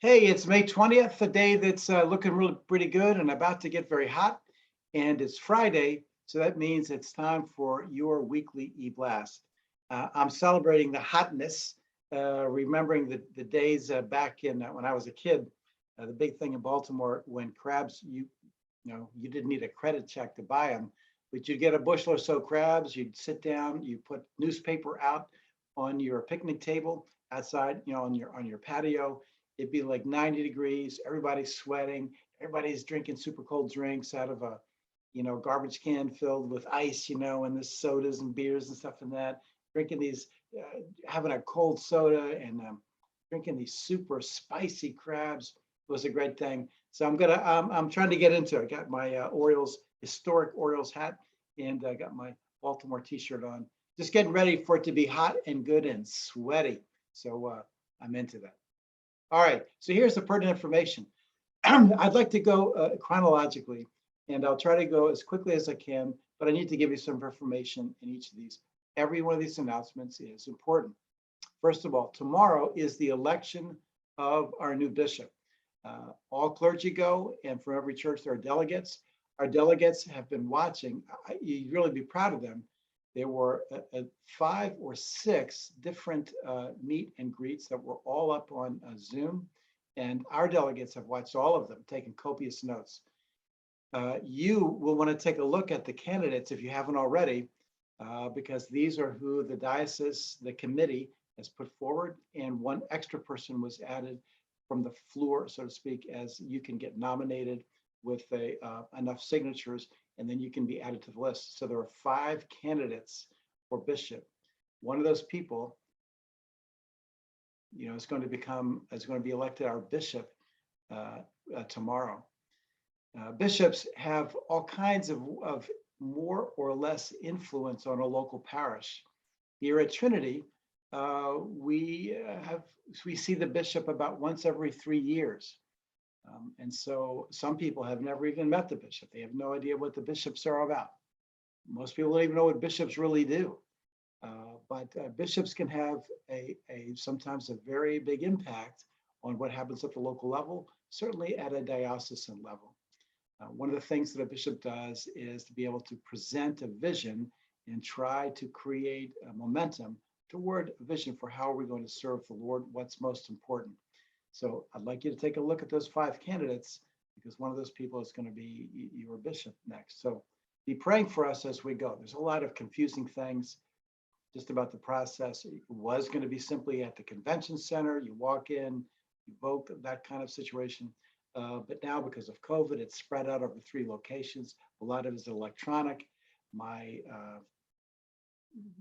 Hey, it's May 20th, the day that's looking really pretty good and about to get very hot. And it's Friday, so that means it's time for your weekly eBlast. I'm celebrating the hotness, remembering the days back in when I was a kid. The big thing in Baltimore when crabs, you didn't need a credit check to buy them, but you'd get a bushel or so crabs. You'd sit down, you put newspaper out on your picnic table outside, on your patio. It'd be like 90 degrees, everybody's sweating, everybody's drinking super cold drinks out of a, garbage can filled with ice, and the sodas and beers and stuff and that, drinking these, having a cold soda and drinking these super spicy crabs was a great thing. So I'm trying to get into it. I got my historic Orioles hat, and I got my Baltimore t-shirt on. Just getting ready for it to be hot and good and sweaty. So I'm into that. All right, so here's the pertinent information. I'd like to go chronologically, and I'll try to go as quickly as I can, but I need to give you some information in each of these. Every one of these announcements is important. First of all, tomorrow is the election of our new bishop. All clergy go, and from every church there are delegates. Our delegates have been watching. You'd really be proud of them. There were 5 or 6 different meet and greets that were all up on Zoom, and our delegates have watched all of them, taken copious notes. You will want to take a look at the candidates if you haven't already, because these are who the diocese, the committee has put forward, and one extra person was added from the floor, so to speak, as you can get nominated with enough signatures, and then you can be added to the list. So there are 5 candidates for bishop. One of those people, is going to be elected our bishop tomorrow. Bishops have all kinds of more or less influence on a local parish. Here at Trinity, we see the bishop about once every 3 years. And so some people have never even met the bishop. They have no idea what the bishops are about. Most people don't even know what bishops really do. But bishops can have sometimes a very big impact on what happens at the local level, certainly at a diocesan level. One of the things that a bishop does is to be able to present a vision and try to create a momentum toward a vision for how we're going to serve the Lord, what's most important. So I'd like you to take a look at those 5 candidates, because one of those people is going to be your bishop next. So be praying for us as we go. There's a lot of confusing things just about the process. It was going to be simply at the convention center. You walk in, you vote, that kind of situation. But now because of COVID, it's spread out over 3 locations. A lot of it is electronic. My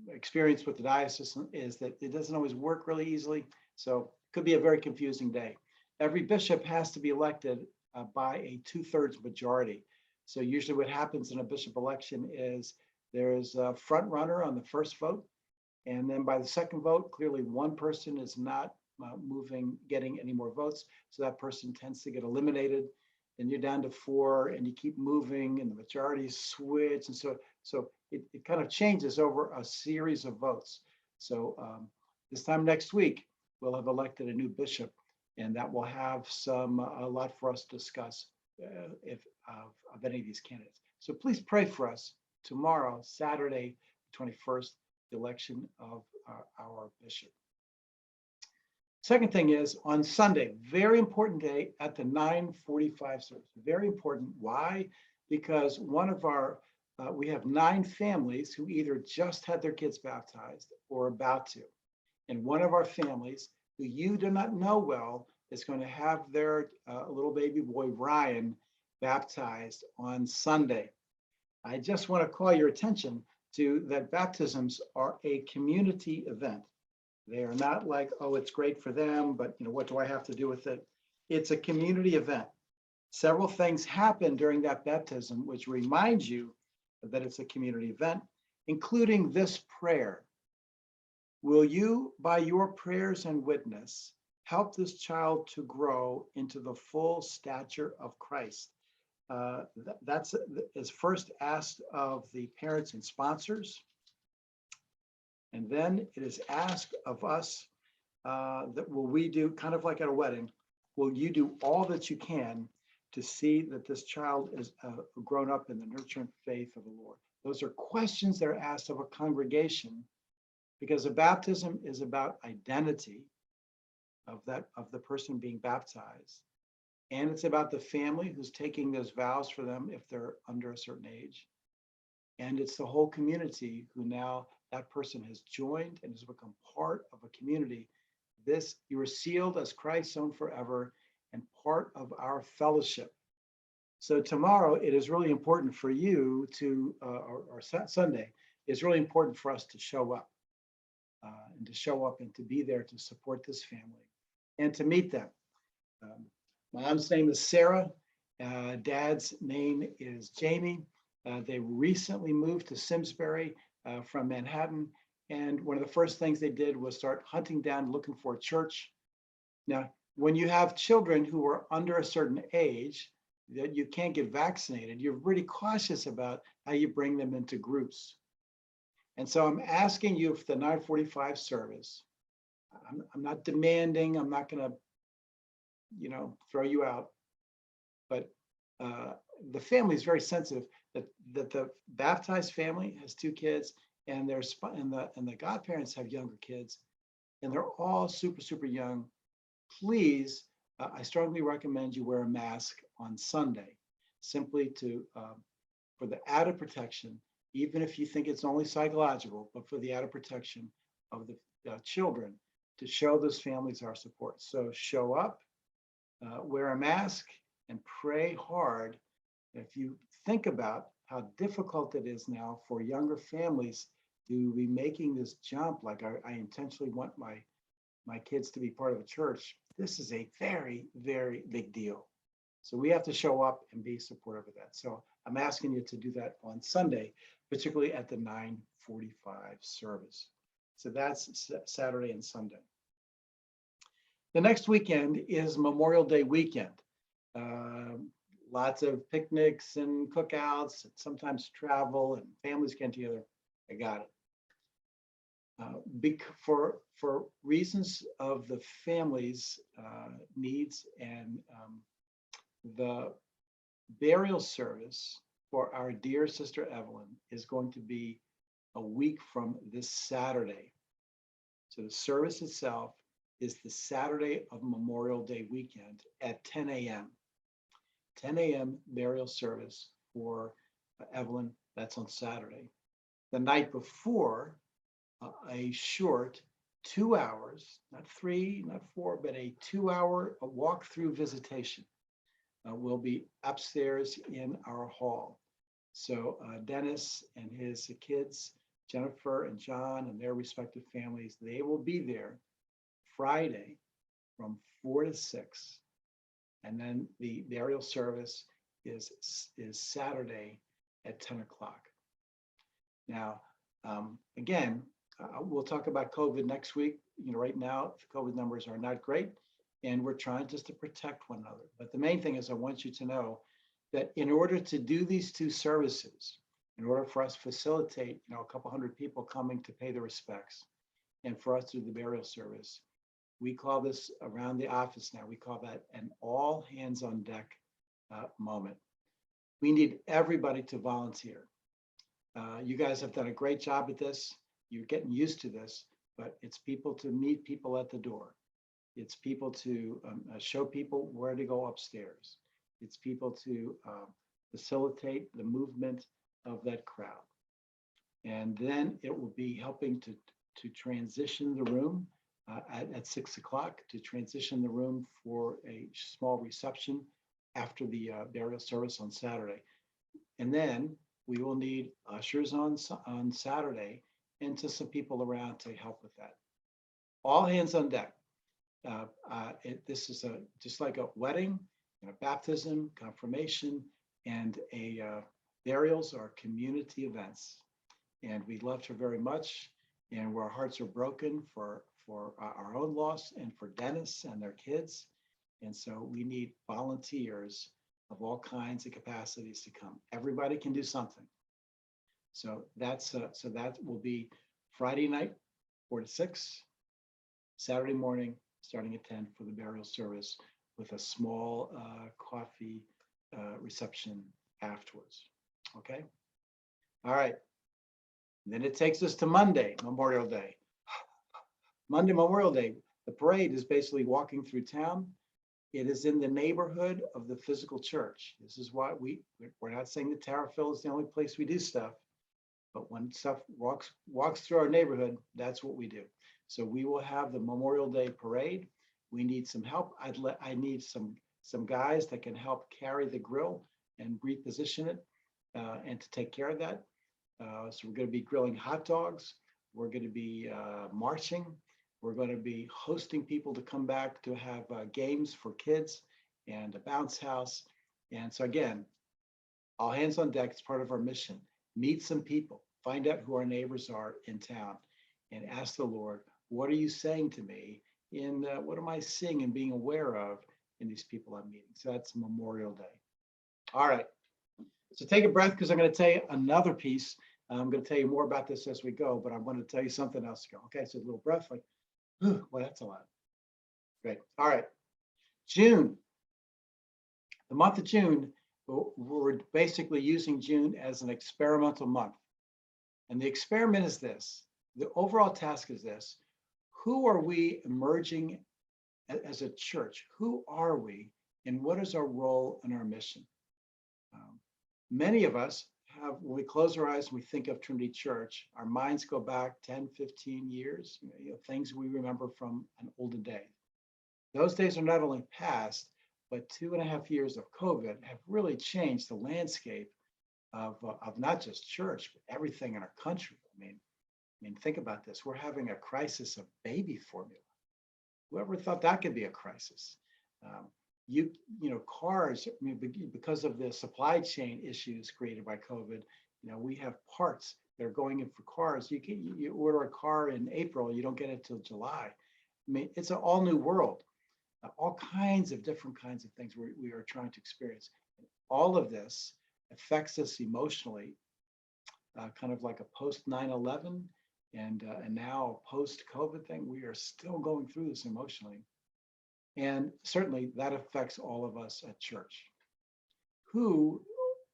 experience with the diocese is that it doesn't always work really easily. So it could be a very confusing day. Every bishop has to be elected by a 2/3 majority. So usually what happens in a bishop election is there's a front runner on the first vote. And then by the second vote, clearly one person is not getting any more votes. So that person tends to get eliminated. Then you're down to 4 and you keep moving and the majorities switch. And so it kind of changes over a series of votes. So this time next week, we'll have elected a new bishop, and that will have a lot for us to discuss of any of these candidates. So please pray for us tomorrow, Saturday, 21st, the election of our bishop. Second thing is on Sunday, very important day at the 9:45 service. Very important. Why? Because we have 9 families who either just had their kids baptized or about to. And one of our families who you do not know well is going to have their little baby boy, Ryan, baptized on Sunday. I just want to call your attention to that baptisms are a community event. They are not like, oh, it's great for them, but what do I have to do with it? It's a community event. Several things happen during that baptism, which reminds you that it's a community event, including this prayer. Will you, by your prayers and witness, help this child to grow into the full stature of Christ? That is first asked of the parents and sponsors. And then it is asked of us that will we do, kind of like at a wedding, will you do all that you can to see that this child is grown up in the nurture and faith of the Lord? Those are questions that are asked of a congregation, because a baptism is about identity of the person being baptized. And it's about the family who's taking those vows for them if they're under a certain age. And it's the whole community who now that person has joined and has become part of a community. This, you are sealed as Christ's own forever and part of our fellowship. So tomorrow, it is really important for you to, or Sunday, it's really important for us to show up and to show up and to be there to support this family and to meet them. Mom's name is Sarah. Dad's name is Jamie. They recently moved to Simsbury from Manhattan. And one of the first things they did was start hunting down, looking for a church. Now, when you have children who are under a certain age that you can't get vaccinated, you're really cautious about how you bring them into groups. And so I'm asking you for the 9:45 service. I'm not demanding, I'm not going to, throw you out. But the family is very sensitive that the baptized family has 2 kids, and the godparents have younger kids, and they're all super young. Please, I strongly recommend you wear a mask on Sunday, simply for the added protection, even if you think it's only psychological, but for the added protection of the children, to show those families our support. So show up, wear a mask, and pray hard. If you think about how difficult it is now for younger families to be making this jump, like I intentionally want my kids to be part of a church, this is a very, very big deal. So we have to show up and be supportive of that. So I'm asking you to do that on Sunday, particularly at the 9:45 service. So that's Saturday and Sunday. The next weekend is Memorial Day weekend. Lots of picnics and cookouts, and sometimes travel and families get together. I got it. For reasons of the family's needs, and the burial service for our dear sister Evelyn is going to be a week from this Saturday. So the service itself is the Saturday of Memorial Day weekend at 10 a.m. 10 a.m. burial service for Evelyn. That's on Saturday. The night before, a short 2 hours, not 3, not 4, but a 2-hour walk-through visitation will be upstairs in our hall. So Dennis and his kids, Jennifer and John and their respective families, they will be there Friday from 4 to 6. And then the burial service is Saturday at 10 o'clock. Now, again, we'll talk about COVID next week. Right now, the COVID numbers are not great, and we're trying just to protect one another. But the main thing is I want you to know that in order to do these 2 services, in order for us to facilitate, a couple hundred people coming to pay their respects, and for us to do the burial service, we call this around the office now, we call that an all hands on deck moment. We need everybody to volunteer. You guys have done a great job at this. You're getting used to this, but it's people to meet people at the door. It's people to show people where to go upstairs. It's people to facilitate the movement of that crowd. And then it will be helping to transition the room at 6 o'clock, to transition the room for a small reception after the burial service on Saturday. And then we will need ushers on Saturday, and to some people around to help with that. All hands on deck. This is just like a wedding, and a baptism, confirmation, and a burials are community events. And we loved her very much, and our hearts are broken for our own loss and for Dennis and their kids. And so we need volunteers of all kinds of capacities to come. Everybody can do something. So that will be Friday night, 4 to 6, Saturday morning, starting at 10 for the burial service with a small coffee reception afterwards. Okay. All right. And then it takes us to Monday, Memorial Day. Monday, Memorial Day. The parade is basically walking through town. It is in the neighborhood of the physical church. This is why we're not saying that Tarryville is the only place we do stuff, but when stuff walks through our neighborhood, that's what we do. So we will have the Memorial Day parade. We need some help. I need some guys that can help carry the grill and reposition it and to take care of that. So we're going to be grilling hot dogs. We're going to be marching. We're going to be hosting people to come back to have games for kids and a bounce house. And so again, all hands on deck is part of our mission. Meet some people, find out who our neighbors are in town, and ask the Lord, what are you saying to me? In what am I seeing and being aware of in these people I'm meeting? So that's Memorial Day. All right. So take a breath because I'm going to tell you another piece. I'm going to tell you more about this as we go, but I'm going to tell you something else to go. Okay, so a little breath, like, well, that's a lot. Great. All right. June. The month of June, we're basically using June as an experimental month. And the experiment is this. The overall task is this. Who are we emerging as a church? Who are we? And what is our role and our mission? Many of us have, when we close our eyes and we think of Trinity Church, our minds go back 10, 15 years, things we remember from an olden day. Those days are not only past, but 2.5 years of COVID have really changed the landscape of not just church, but everything in our country. I mean, think about this. We're having a crisis of baby formula. Whoever thought that could be a crisis? Cars, because of the supply chain issues created by COVID, we have parts that are going in for cars. You order a car in April, you don't get it till July. I mean, it's an all new world. All kinds of different kinds of things we are trying to experience. All of this affects us emotionally, kind of like a post 9/11 and now post COVID thing. We are still going through this emotionally. And certainly that affects all of us at church. Who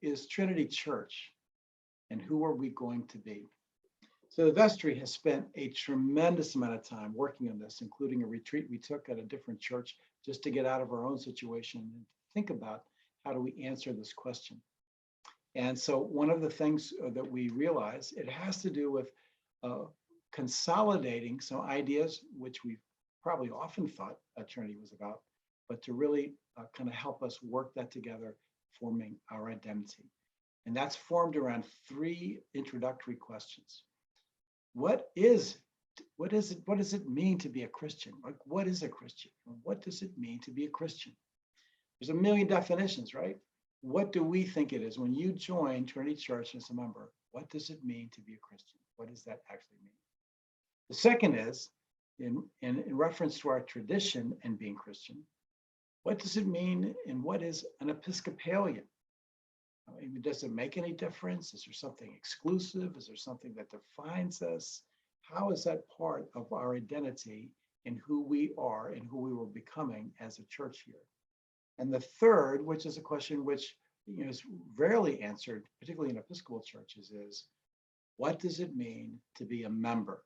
is Trinity Church and who are we going to be? So the vestry has spent a tremendous amount of time working on this, including a retreat we took at a different church just to get out of our own situation and think about how do we answer this question. And so one of the things that we realize, it has to do with consolidating some ideas, which we've probably often thought Trinity was about, but to really kind of help us work that together, forming our identity. And that's formed around 3 introductory questions. What does it mean to be a Christian? Like, what is a Christian? What does it mean to be a Christian? There's a million definitions, right? What do we think it is? When you join Trinity Church as a member, what does it mean to be a Christian? What does that actually mean? The second is, in reference to our tradition and being Christian, what does it mean and what is an Episcopalian? I mean, does it make any difference? Is there something exclusive? Is there something that defines us? How is that part of our identity in who we are and who we were becoming as a church here? And the third, which is a question which is rarely answered, particularly in Episcopal churches, is what does it mean to be a member?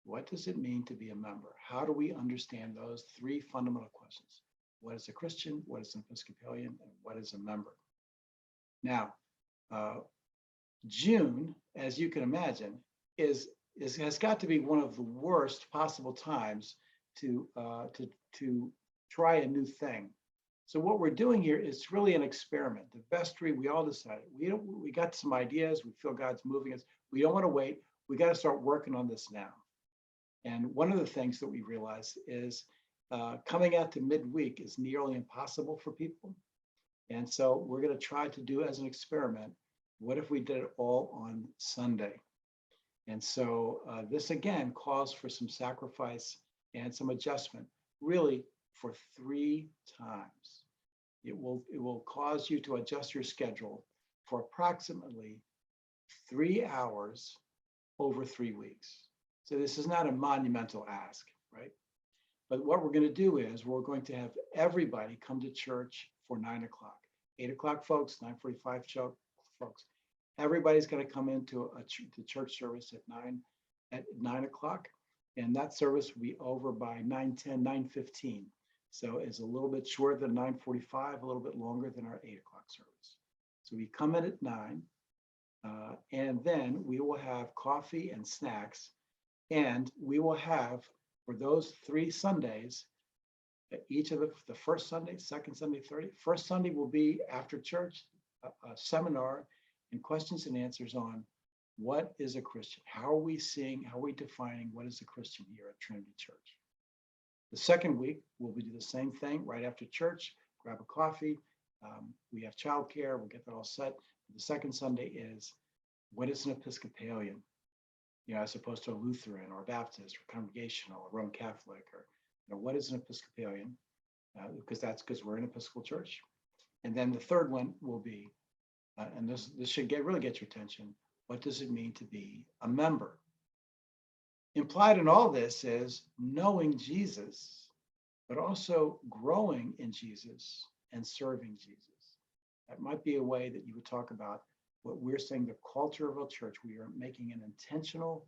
What does it mean to be a member? How do we understand those 3 fundamental questions? What is a Christian? What is an Episcopalian? And what is a member? Now, June, as you can imagine, has got to be one of the worst possible times to try a new thing. So what we're doing here is really an experiment. The vestry, we all decided we got some ideas. We feel God's moving us. We don't want to wait. We got to start working on this now. And one of the things that we realized is coming out to midweek is nearly impossible for people. And so we're going to try to do as an experiment, what if we did it all on Sunday? And so this again calls for some sacrifice and some adjustment, really for 3 times. It will cause you to adjust your schedule for approximately 3 hours over 3 weeks. So this is not a monumental ask, right? But what we're going to do is we're going to have everybody come to church for 9 o'clock. 8 o'clock, folks, 9:45 show, folks. Everybody's going to come into the church service at 9 o'clock. And that service will be over by 9:10, 9:15. So it's a little bit shorter than 9:45, a little bit longer than our 8 o'clock service. So we come in at 9, and then we will have coffee and snacks. And we will have, for those 3 Sundays, each of the first Sunday, second Sunday, first Sunday will be after church, a seminar and questions and answers on what is a Christian? How are we seeing, how are we defining what is a Christian here at Trinity Church? The second week, we'll do the same thing right after church, grab a coffee. We have childcare, we'll get that all set. The second Sunday is, what is an Episcopalian? As opposed to a Lutheran or a Baptist or Congregational or Roman Catholic, or what is an Episcopalian? Because we're an Episcopal church. And then the third one will be, and this should really get your attention, what does it mean to be a member? Implied in all this is knowing Jesus, but also growing in Jesus and serving Jesus. That might be a way that you would talk about what we're saying, the culture of a church. We are making an intentional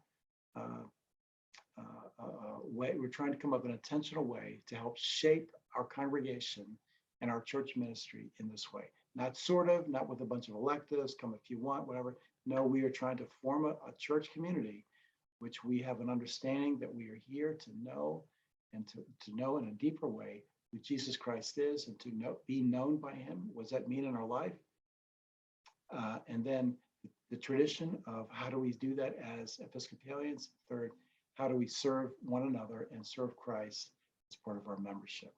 way. We're trying to come up with an intentional way to help shape our congregation and our church ministry in this way. Not with a bunch of electives, come if you want, whatever. No, we are trying to form a church community, which we have an understanding that we are here to know, and to know in a deeper way who Jesus Christ is, and to be known by him. What does that mean in our life? And then the tradition of how do we do that as Episcopalians? Third, how do we serve one another and serve Christ as part of our membership?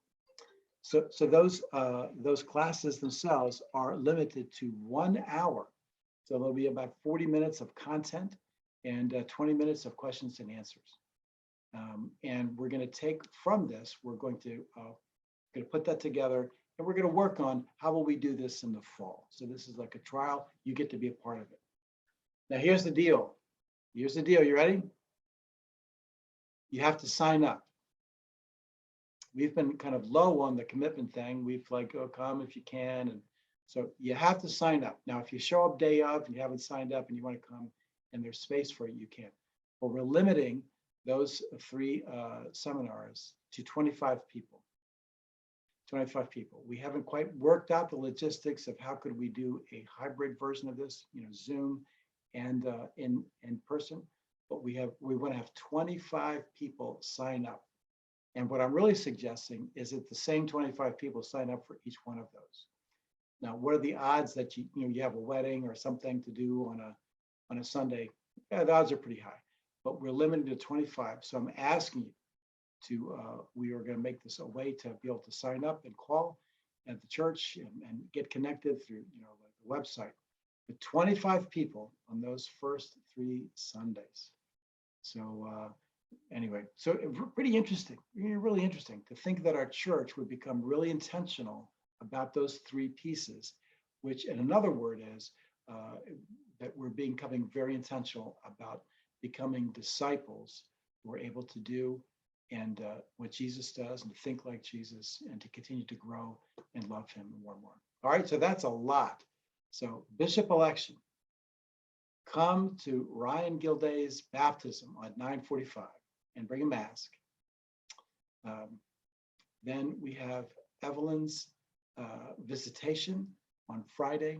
So those classes themselves are limited to 1 hour. So there'll be about 40 minutes of content and 20 minutes of questions and answers. And we're going to take from this, we're going to put that together, and we're going to work on how will we do this in the fall. So this is like a trial. You get to be a part of it. Now, here's the deal. Here's the deal. You ready? You have to sign up. We've been kind of low on the commitment thing. We've come if you can. And so you have to sign up. Now, if you show up day of and you haven't signed up and you want to come and there's space for you, you can. But we're limiting those 3 seminars to 25 people. 25 people. We haven't quite worked out the logistics of how could we do a hybrid version of this, Zoom and in person. But we want to have 25 people sign up. And what I'm really suggesting is that the same 25 people sign up for each one of those. Now, what are the odds that you have a wedding or something to do on a Sunday? Yeah, the odds are pretty high, but we're limited to 25. So I'm asking you we are going to make this a way to be able to sign up and call at the church and get connected through the website. But 25 people on those first 3 Sundays. So anyway, so pretty interesting, really interesting to think that our church would become really intentional about those 3 pieces, which in another word is that we're becoming very intentional about becoming disciples who are able to do and what Jesus does, and to think like Jesus, and to continue to grow and love him more and more. All right, so that's a lot. So bishop election, come to Ryan Gilday's baptism at 9:45 and bring a mask. Then we have Evelyn's visitation on Friday,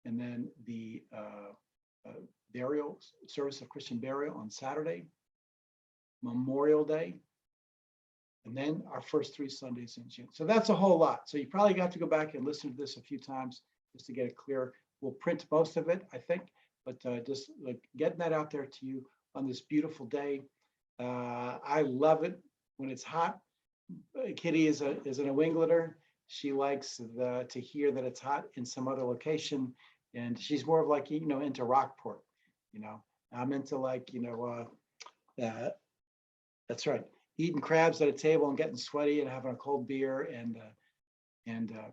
and then the burial service of Christian burial on Saturday, Memorial Day, and then our first 3 Sundays in June. So that's a whole lot. So you probably got to go back and listen to this a few times just to get it clear. We'll print most of it, I think, but just getting that out there to you on this beautiful day. I love it when it's hot. Kitty is a New Englander. She likes to hear that it's hot in some other location, and she's more of into Rockport. I'm into that's right, eating crabs at a table and getting sweaty and having a cold beer and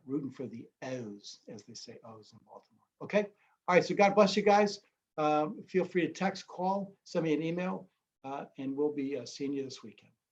rooting for the O's, as they say, O's in Baltimore. Okay. All right. So God bless you guys. Feel free to text, call, send me an email, and we'll be seeing you this weekend.